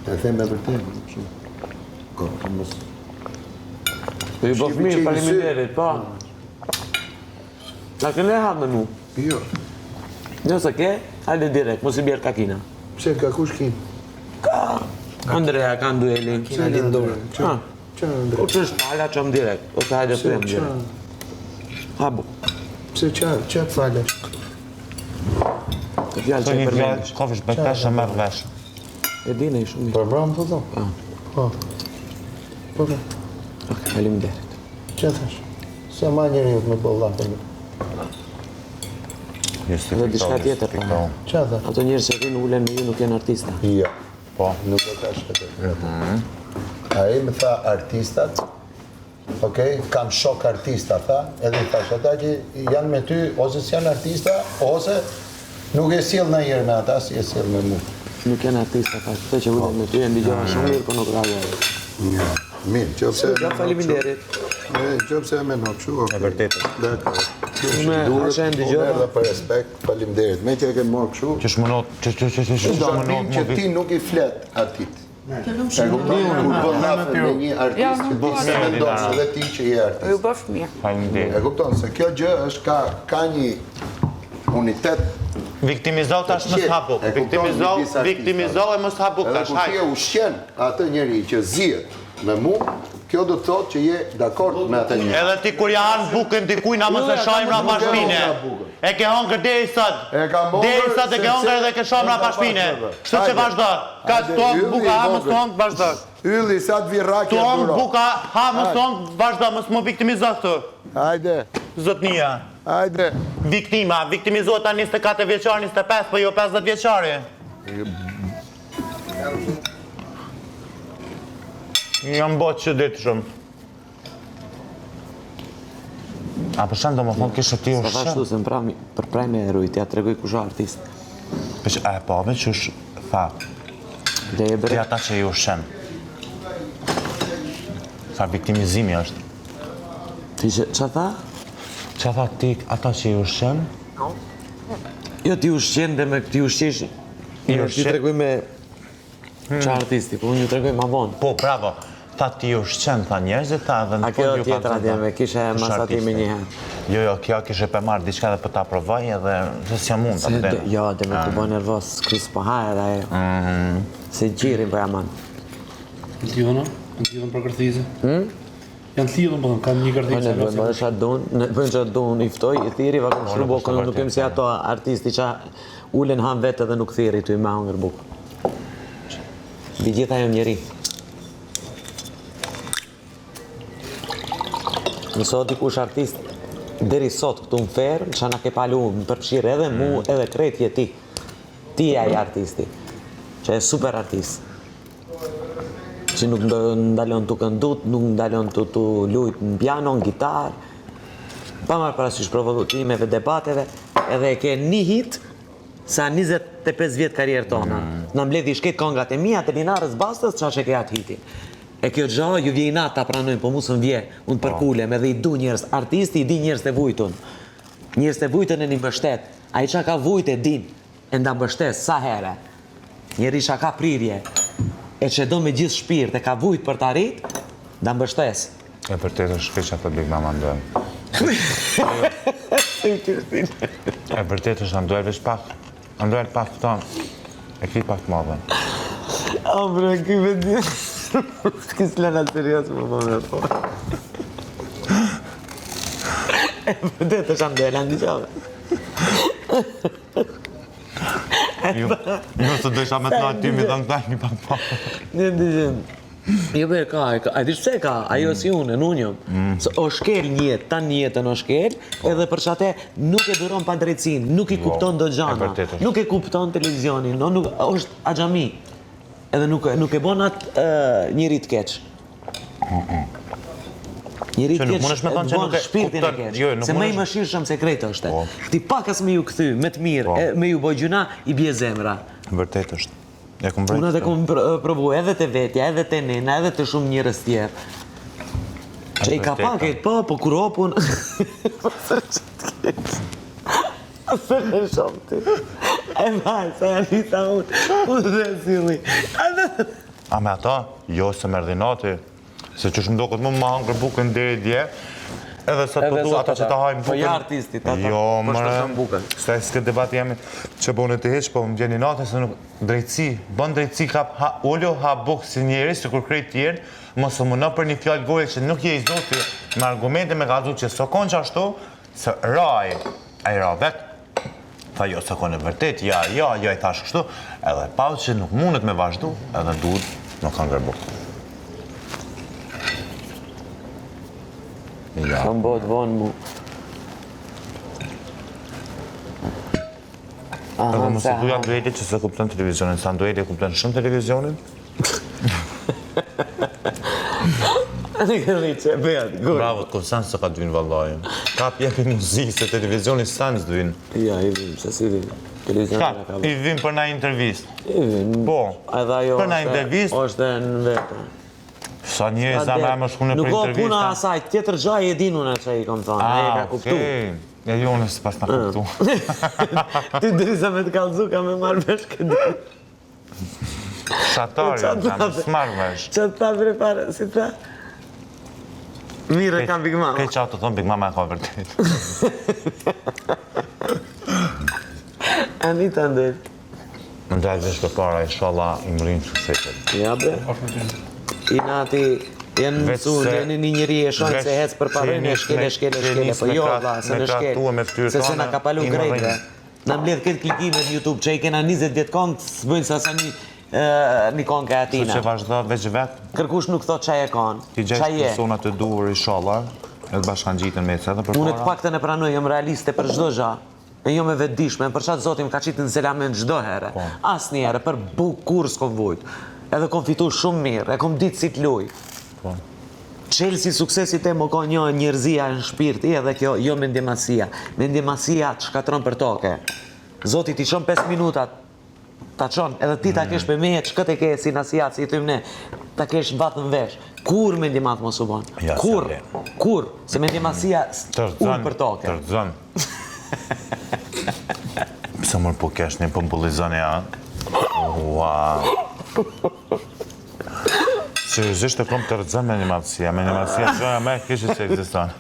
E them me vërtet. Mos. Po ju bëf mirë, faleminderit, po. Na kene hap me mu? Jo. Nëse ke, hajde direkt, mos I bjerë kakina. Pse ka kush kin? Ka. Andrea ka nduelin. Kina lindore. Qa Andrea? O që është pala qëm direkt, ose hajde të jem direkt. Habu. Pse qa të falesh? Të fjallë që e përmendish. Kofish bekasha merë vesh. E dine I shumë mirë. Për mram të thonë? Po. Po. Ok, faleminderit. Qa thash? Se ma njëri me bollakën. Edhe diçka tjetër, po. Qa thash? Ato njerëz që rinë ulen me ju nuk janë artista. Jo. Po. Nuk e ka shkëtë. Ai më tha artistat, okej, kam shok artista, tha, edhe I thash, ata që janë me ty, ose s'janë artista, ose nuk e sjell ndonjëherë me ata, si e sjell me mua. Nuk janë artista, pa këtë që ulen me ty, e ndigjova shumë mirë, po nuk reagojnë. Ja, mirë, qofse Ja, faleminderit. Qofse e menon kështu. E vërtetë. Dakor. Me hashe ndigjova. Edhe për respekt, faleminderit. Me që e ke marrë kështu. Që shmonot, që Do që ti nuk I flet atit. E kupton, kur bën hapë me një artist, që ti se mendon edhe ti që je artist. Ju bëf mirë. Faleminderit. E kupton, se kjo gjë është ka një unitet. Viktimizo tash mos habu. Viktimizo e mos habu Edhe tash. kur ti e ushqen atë njeri që zihet me mua, kjo do të thotë që je dakord me atë njeri. Edhe ti kur ja han bukën dikuj na mos e shajmë na pa shpinë. E ke hongër deri sot. E kam hongër. Deri sot e ke hongër edhe ke shajmë na pa shpinë. Kështu që vazhdo. Ka stok buka ha mos hong vazhdo. Ylli sa të virrakja Tu hong duro. buka ha mos hong vazhdo mos më viktimizo këtu. Hajde, Zotnia. hajde. Viktimizohet ta 24 vjeçar, 25, po jo 50 vjeçari. Jam botë që ditë shumë. A për shënë do më thonë kështë ti Sa ushqen? thashtu se për prajme e rujt, ja tregoj kush është artist. Për që e po, me që është tha, Dhe e ti bre, ata që i ushqen. Sa viktimizimi është. ti që tha? Që tha ti ata që i ushqen? Jo ti ushqen dhe me ti ushqesh. Ti ushqen. tregoj me që artisti, po unë ju tregoj ma vonë. Po, bravo. Tha ti ushqen, tha njerëzit, tha dhe A në kjo fund ju tjetra kanë djeme, kishe masatimi një herë. Jo, kjo kishe për marrë diçka dhe për ta provoj edhe se s'ja mund ta bëjnë. Jo, dhe me të bo nervos, kris po ha edhe ajo. Se gjirin po jaman. Në lidhën për kërthizë? Janë të lidhën, po kanë një Po kërthizë. ne bëjmë bërë shatë dun, ne bëjmë shatë dun I ftoj, I thiri, va kom shru bokën, nuk kem si ato artisti që ulen han vetë dhe nuk thiri, tu I me hangër bukë. Bi gjitha jo njeri. Nëso dikush artist, deri sot këtu në ferë, që na ke palu më përfshirë edhe mu, edhe krejt je ti. Ti e ai artisti, që e super artist. Që nuk ndalon të këndut, nuk ndalon të lujt në piano, në gitar. Pa marrë parasysh provokatimeve, debateve, edhe e ke një hit sa 25 vjetë karierë tona. Në mbledhi shket kongat e mija të Linarës Bastës, qa që ke atë hitin. E kjo gjo, ju vje I natë ta pranojnë, po mu së më vje, unë përkulem, edhe I du njërës, artisti I di njërës të vujtun. Njërës të vujtën e një mbështet, a I qa ka vujt e din, e nda mbështet, sa here. Njëri qa ka prirje, e që do me gjithë shpirt, e ka vujt për të arrit, da mbështes. E për të të shkri që atë Big Mama ndojnë. E për të është ndojnë veç pak, ndojnë pak të tonë, e kitë pak të madhen. A bre, këve dje, s'kis lëna serios më me po. E për të është ndojnë, në qave. Jo se dësha me të nga ty mi dhe në këtaj një pak pak. Një ndishim. Jo be, ka, a di pse ka, ajo si unë, në unë jom. O shkel njetë, ta njetën o shkel, edhe për që ate nuk e duron pa drejtsin, nuk I kupton do gjana, nuk e kupton televizionin, është agjami. Edhe nuk e bon atë njëri të keq. Njëri të keq e bon shpirtin e keq, se me I më shirëshëm sekret është. Ti pakas me ju këthy, me të mirë, me ju boj gjuna, I bje zemra. Vërtet është. Unë edhe kom provu edhe të vetja, edhe të nena, edhe të shumë njërës tjerë. Që I ka paket, po kur hopun... Se në shumë ti. E vaj, se janë njësa unë dhe sili. A me ata? Jo, se më erdhinati. Se që më do këtë më hangër bukën deri dje, edhe sa të du ata që ta hajmë bukën. Po ja artistit, ata. Jo, po mëre, shtetën bukën. se s'ke debat jemi që bone të heq, po më vjeni natë se nuk drejtësi, bën drejtësi ka ollo, ha bukë si njeri, si kur krejt tjerë, mos u mëno për një fjallë goje që nuk je i zoti me argumente me gazu që s'okon që ashtu, se raj, a i ra vetë, tha jo, s'okon e vërtet, ja, i thash kështu, edhe pa që nuk mundet me vazhdu, edhe duhet nuk kanë gërbukë. Ja. Kam bot vonë mu. Edhe mos e duja Ndueli që se kupton televizionin, sa Ndueli kupton shumë televizionin. Në këllit që e bëjat, gurë. Bravo, të kofësan se ka dynë vallaj. Ka pjepi muzikë se televizionin sa në dynë. Ja, i vim, se si vim. Televizionin e ka I vim për na intervist. I vim. Po, Edhe ajo për na intervist. është në vetë. Sa njëri sa me më shkune për Nuk o intervista. puna asaj, tjetër gjaj e dinu në që i kom thonë, e ka kuptu. E jo nësë pas në kuptu. Ty drisa me të kalzu ka me marrë vesh këtë. Shatar janë, ka me smarrë vesh. Që të ta prepare, si ta? Mire ka Big Mama. Kej qa të thonë Big Mama e ka vërtet. Anita ndër. Më ndajt vesh për para, inshallah i mërinë sukseset. Ja bre. I nati jenë mësu, jeni një njëri e shonë se hecë për parën e shkele, po jo, vla, se në shkele, se se na ka palu grejtë. Në mbledh këtë klikimet në YouTube që i kena 20 vjetë kongë, së bëjnë sa sa një kongë e atina. Që vazhdo veç vetë, Kërkush nuk thot qaj e konë, ti qaj gjesh e. personat të duhur, inshallah, edhe bashkan gjitën me se edhe për Unë të para. pak të në pranoj, jam realiste për gjdo gja, e jo me vetëdishme, për qatë zotim ka qitë në zelamen gjdo herë, as një herë, për bukur s'kom vujt, edhe kom fitu shumë mirë, e kom ditë si t'luj. Chelsea suksesit e më ka një njerëzia në shpirti edhe kjo jo mendjemasia. Mendjemasia të shkatron për toke. Zoti ti qon 5 minutat, ta qon, edhe ti ta kesh me meje që këtë e ke si nasiat, si i thym ne, ta kesh batën vesh. Kur mendjemat mos u bon? Ja, Kur? se le. Kur? Se mendjemasia unë për toke. Tërzën. Pse mërë po kesh një pëmbullizën e anë? Wow. Seriozisht e kom të rëzën me animatësia. Me animatësia gjoja me kishë që egziston.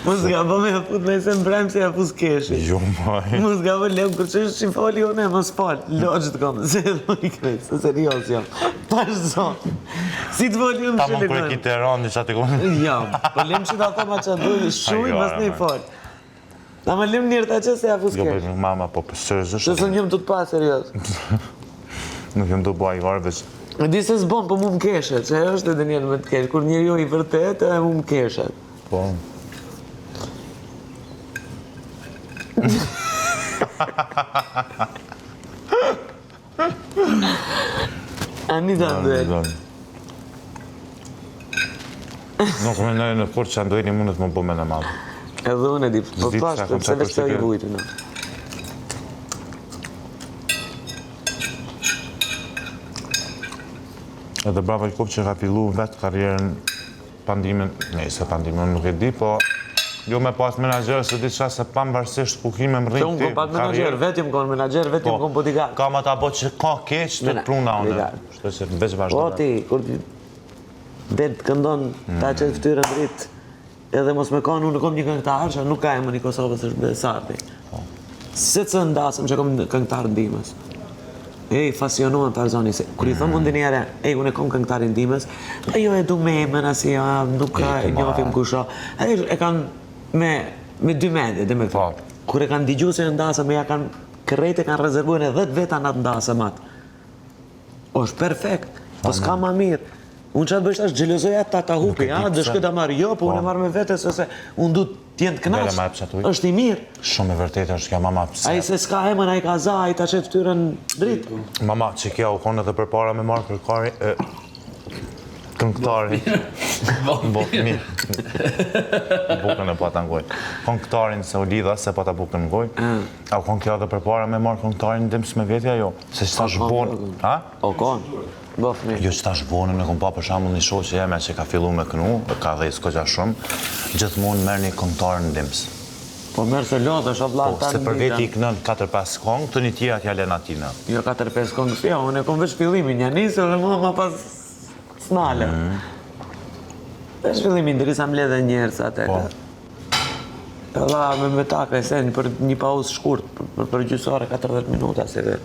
Mos ga bo me fut me se mbrem se ja pus keshi. Jo, maj. Mos ga bo lem kur që është që foli une, mos fol. Logjë të kom, se do i krejtë, se serios jam. Pash zonë. Si të foli unë Ta më që kërë ki të eronë, një qatë i konë. Jam, po lem që ta thoma që duhe shuj, Ajo, mas një man. fol. Ta më lem njërë ta që se ja pus Jo, kesh. për mama, po për seriozisht. Që së njëm të të pa, serios. Nuk jam do bua i varë veç. E di se s'bon, po mu më keshet, që ajo është edhe njërë me të kesh. Kur njëri jo i vërtet, edhe mu më keshet. Po. Anita nduel. Nuk me nëjë në kur që Andueli mundet më bëme në madhë. Edhe unë e di, po Zdi pash, që kam pse qa veç të i përshtypje. vujtë, no. Edhe bravo Ikop që ka fillu vetë karrierën pandimin, se pandimin nuk e di, po jo me pas menager, se di qa se pambarësisht ku ki me më Se rritë unë kom pak menager, vetëm kon menager, vetëm kon bodyguard. Ka ma ta bo që ka keq të pruna unë. bodyguard. Shto që veç Po vazhdo. ti, kur ti del të këndon, ta që të ftyrën dritë, edhe mos me kanë, unë kom një këngëtar që nuk ka emër një Kosovës është Besarti. Se të ndasëm që kom këngëtar ndimës. Ej, fasionuan Tarzani, se kur i thëmë unë njëre, ej, unë e kom këngëtarin ndimës, jo e du me emën asi, nuk ka e njofim kusha. E kanë me dy mendje, dhe me këtë. Kur e kanë digju se në ndasëm, ja kanë kërrejt e kanë rezervuar e 10 veta në atë ndasëm atë. O, është perfekt, po s'ka ma mirë. Unë që atë bështë është gjelozoja ta hupi, dhe shkëta marrë, jo, po unë e marrë me vete, se unë du t'jenë të Vele ma e knaqë, pëshatuj. është i mirë. Shumë e vërtet është kja mama pse. A i se s'ka emën, a i ka za, a i ta qëtë ftyrën dritë. Mama që kja u konë edhe për para me marrë kërkari, këngëtari. Bo, mirë. Bukën e pa ta ngoj. Këngëtarin se u lidha se pa ta bukën ngoj. A u konë kja edhe për para me marrë këngëtarin dimës me vetja jo. Se që ta shbonë, ha? O konë, bof mirë. Jo që ta shbonën e kom pa për shambull një shoqe jeme që ka fillu me kënu, ka dhe i s'ko qa shumë, gjithmonë merë një këngëtarë në dimës. Po merë se lodhësh, o vla, Po, se për veti i kënën 4-5 kongë, të një tjera t'ja len atina. Jo 4-5 kongë jo, unë e kom veç fillimin, ja nisë dhe ma pas snale. Veç fillimin, ndërisa më ledhe njerës atë. Po. Valla, me taka e sen për një pauzë shkurt, për gjysore 40 minuta, se dhe...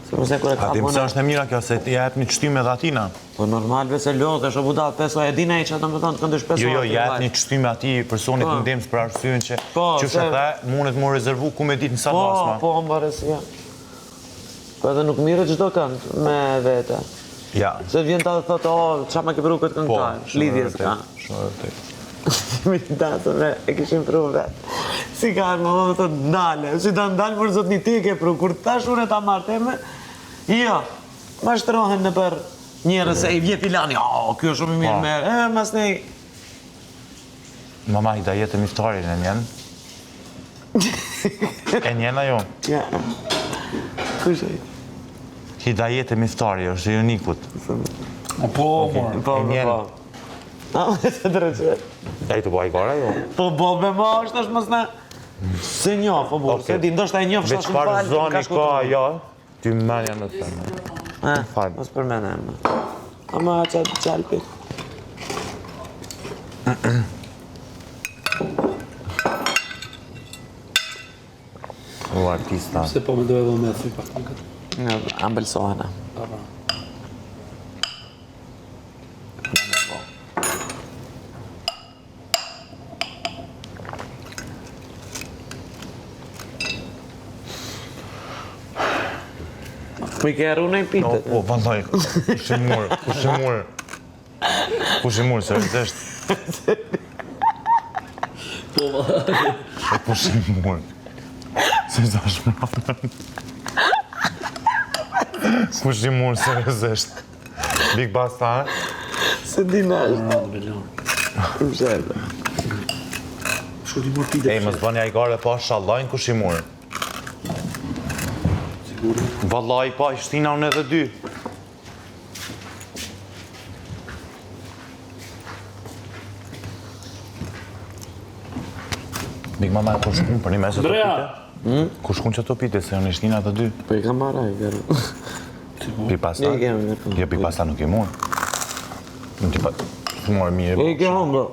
Se mëse kure ka A dim se puna... është e mira kjo, se t'i jep një qëtym edhe atina. Po normal, vese lodhësh, o budal, 5 orë, e dina i që atë më thonë të këndësh 5 orë. Jo, jep një qëtym ati personit në ndemës për arsyen që që se- the, mundet mu rezervu ku me ditë në sa basma. Po, më bare si ja. Po edhe nuk mire çdo kënd me vete. Ja. Se vjen ta dhe thotë, o, qa ma ke pru këtë Po, këngëtar, lidhjes ka. shumë vërtet. Mi dasë me, e këshim pru vetë. Si ka më më thotë, ndale, si ta ndalë për zot një ti e ke pru, kur tash unë e ta marteme, jo, ma shtrohen në për njerës e i vje filani, o, kjo është shumë i mirë Po. merë, mas nej, Mama, i da jetë miftarin e njen? E njen ajo? ja, kush e? Hi da jetë miftari, është e unikut. Po, morë. Po, E njen. po. A, me të dreqe. E i të bua i gara jo? Po, me ma është është mos në... Se njof, po burë, se di, ndoshta e njof, Veç shumë parë falë, zoni ka ka shkutu. ajo, ty menja në të me. Falë. Mos përmene e më. Ama qatë qalpit. O artista. Se po me do edhe me thuj pak në këtë. Nga ambelsohena. Pa, pra. Mi ke arru në i O, pitë. po, vallaj, kush i murë, kush i murë. Kush i murë, seriozisht. Po, E kush i murë. Se zash mërë. Kush i murë, seriozisht. Big Basta, Se dina është. në belion. Më shërë. Shko t'i mërë pide. Ej, mos bëni ajgare pa shallajnë, kush i murë. Siguri. Vallaj, pa, i shtina unë edhe dy. Big Mama, kur shkun për një mesë të Andrea! pite? Kur shkun që të pite, se unë i shtina edhe dy. Po i ka marra i kërë. Pi pasta? I kemë në këmë. Jo, pi pasta nuk i murë. Në ti pa... Të morë mirë. I ke hongë.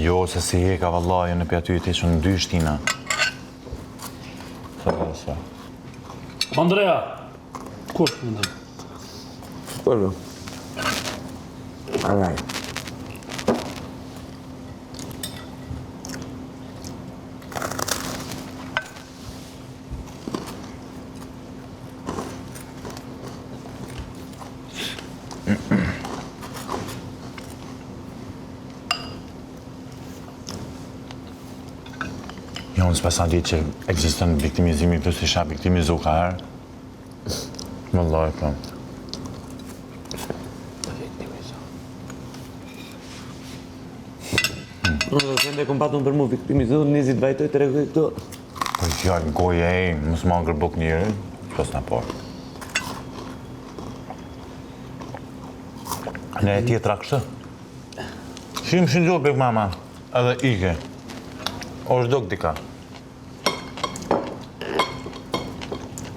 Jo, se si e ka vallaj, në pja ty i tishën në dy shtina. Se. Andrea! Kur shkë në ndërë? Përru. Alright. Jo, unë s'pesa ditë që eksistën viktimizimi këtë si isha viktimizu ka herë. Vallaj, po. Në se ndë kom patu për mu viktimizu, nizit vajtoj të regoj këto. Po i fjallë goje e, mësë ma ngërbuk njëri, qës në porë. Ne e tjetra kështë. Shimë shindjo, Big Mama, edhe ike. O është dok dika.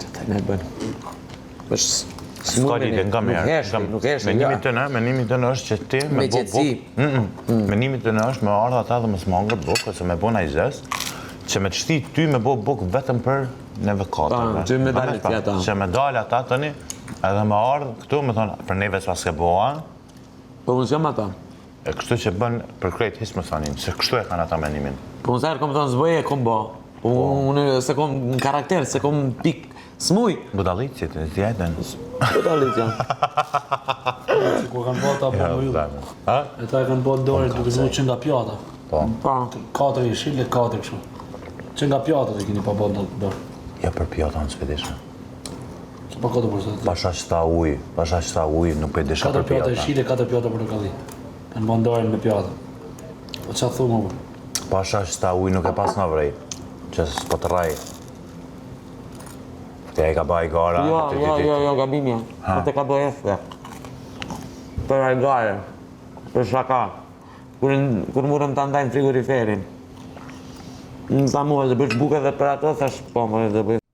Që të ne bënë. Është S'ka ditë nga merë. Nuk heshti, Menimi të në është që ti me Me bo qetësi. buk. Menimi të në është me ardha ata dhe me smangër buk, ose me bona i zes, që me të shti ty me bo buk vetëm për neve katërve. që me dalë ti ata. Që me dalë ata tëni, edhe me ardhë këtu, me thonë, për neve s'pas ke boa, Po unë s'jam ata. e kështu që bën për krejt hisë më thanin, se kështu e kanë ata menimin. Po unë zërë kom thonë zbëje, kom bo. Po unë se kom në karakter, se kom pik smuj. Budallicit, e t'jetën. Po të alitë janë. Se ku kanë bota po më ju. Ha? E ta e kanë bota dore duke zhru që nga pjata. Po. Po. 4 i shile, 4 kështu. Që nga pjata të keni pa bota dorë. Ja për pjata në s'vedishme. Që pa 4%. Pasha qëta uj, nuk për disha 4 për pjata i pjata. shile, 4 pjata portokalli. Kanë bota dore me pjata. Po çfarë thumë më? Pasha qëta uj nuk e pas në vrej, që s'po të raj. Te e ka ba i gara, Jo, gabimja. Po të ka bëj efte. Për ajgare. Për shaka. Kur murëm të ndajnë frigoriferin. Më tha mua, do bësh bukë edhe për ato, thash po, më do bëj.